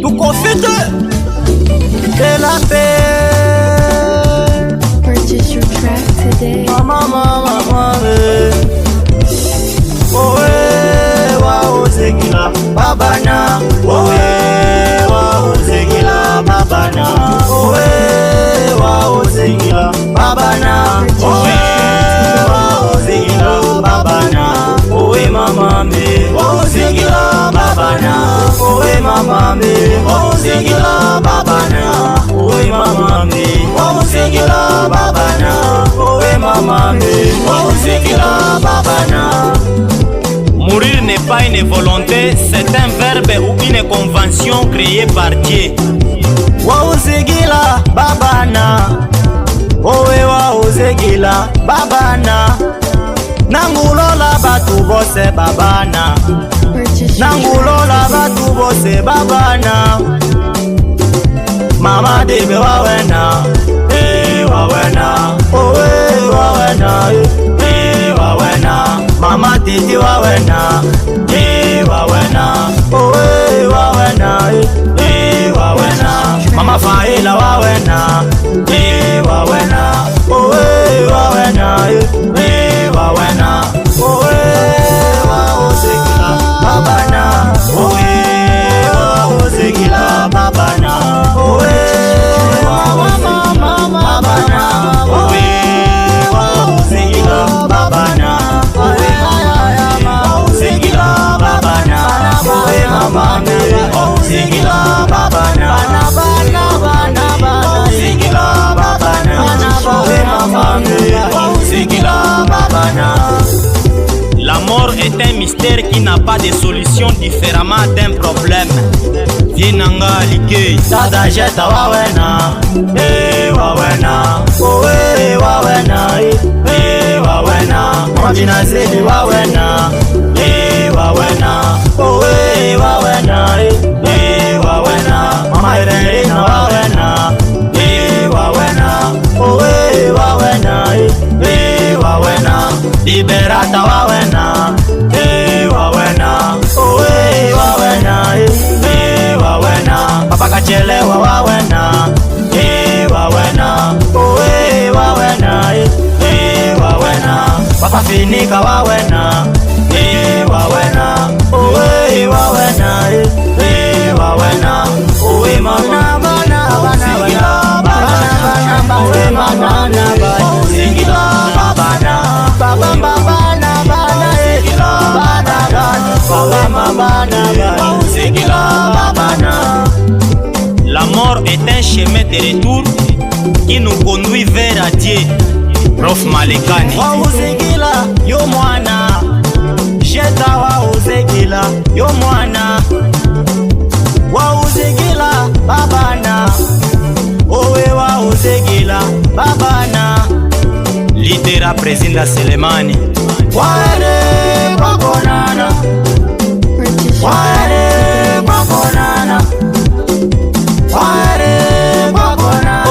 tuko fite de la paix. Purchase your track today. Mama, owe wa uzegila babana, owe wa uzegila babana, owe wa uzegila babana, owe wa uzegila babana, owe mama me wa uzegila babana, owe mama me wa uzegila babana, owe mama me wa uzegila babana, owe mama me wa uzegila babana. Mourir n'est pas une volonté, c'est un verbe ou une convention créée par Dieu. Wauzigila babana, owe wauzigila babana, nangulola batu bose babana, nangulola batu bose babana. Mama debe wawena, wawena, owe wawena, wawena. Mama titi wawena, wawena, owe wawena, wawena. Mama faila wawena, wawena, owe wawena, wawena. Owe wauzigila babana, owe wauzigila babana, owe babana, owe wauzigila babana. La mort est un mystère qui n'a pas de solution différemment d'un problème. Vienanga like Dada jeta wawena, wawena, owe wawena, wawena. Mabina zedi wawena, wawena, owe wawena, wawena. Mama Irena wawena, wawena, owe wawena, wawena. Liberata wawena, wawena, owe wawena, wawena. Papa kachelewa wawena, wawena, owe wawena, wawena. Papa finika wawena, wawena, owe wawena, wawena. Owe mama bana bana bana bana, owe mama bana singila babana, baba bana bana singila babana, baba bana bana singila babana. La mort est un chemin de retour qui nous conduit vers Dieu. Prof Malekani. Wauzigila yo mwana, jeta wauzigila yo mwana, wauzigila babana, owe wauzigila babana. Lidera President Selemani. Ware kwakonana, ware kwakonana, ware kwakonana.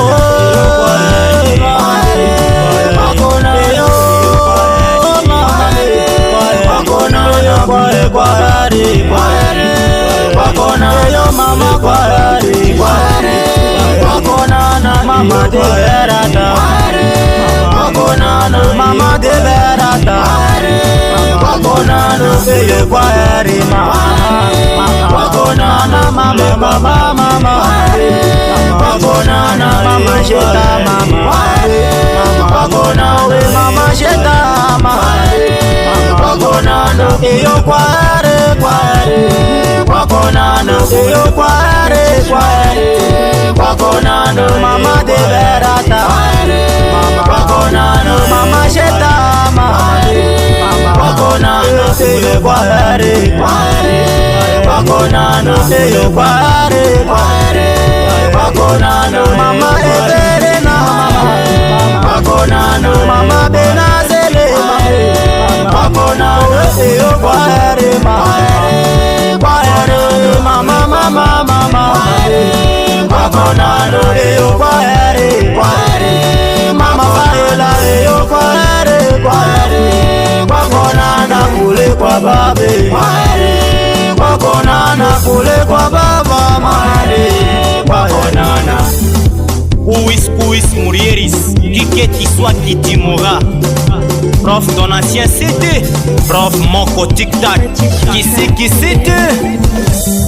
Mama kwaheri, wakonana mama de berata, wakonana mama de berata, wakonana ye kwaheri mama, wakonana mama mama, wakonana mama jeta mama, wakonana we mama jeta mama, wakonana yo kwaheri wakonana yo kwaheri wakonana mama de berata, wakonana mama jeta mama, wakonana yo kwaheri wakonana yo kwaheri wakonana mama Everena, wakonana mama Benazele, wakonana yo kwaheri mama, wakonana yo kwaheri mama faila yo kwaheri wakonana kule kwa babe, wakonana kule kwa babe. Fourieris, Kiketi Swaki Timora. Prof ton ancien CD, prof Moko Tic Tac, qui c'est c'était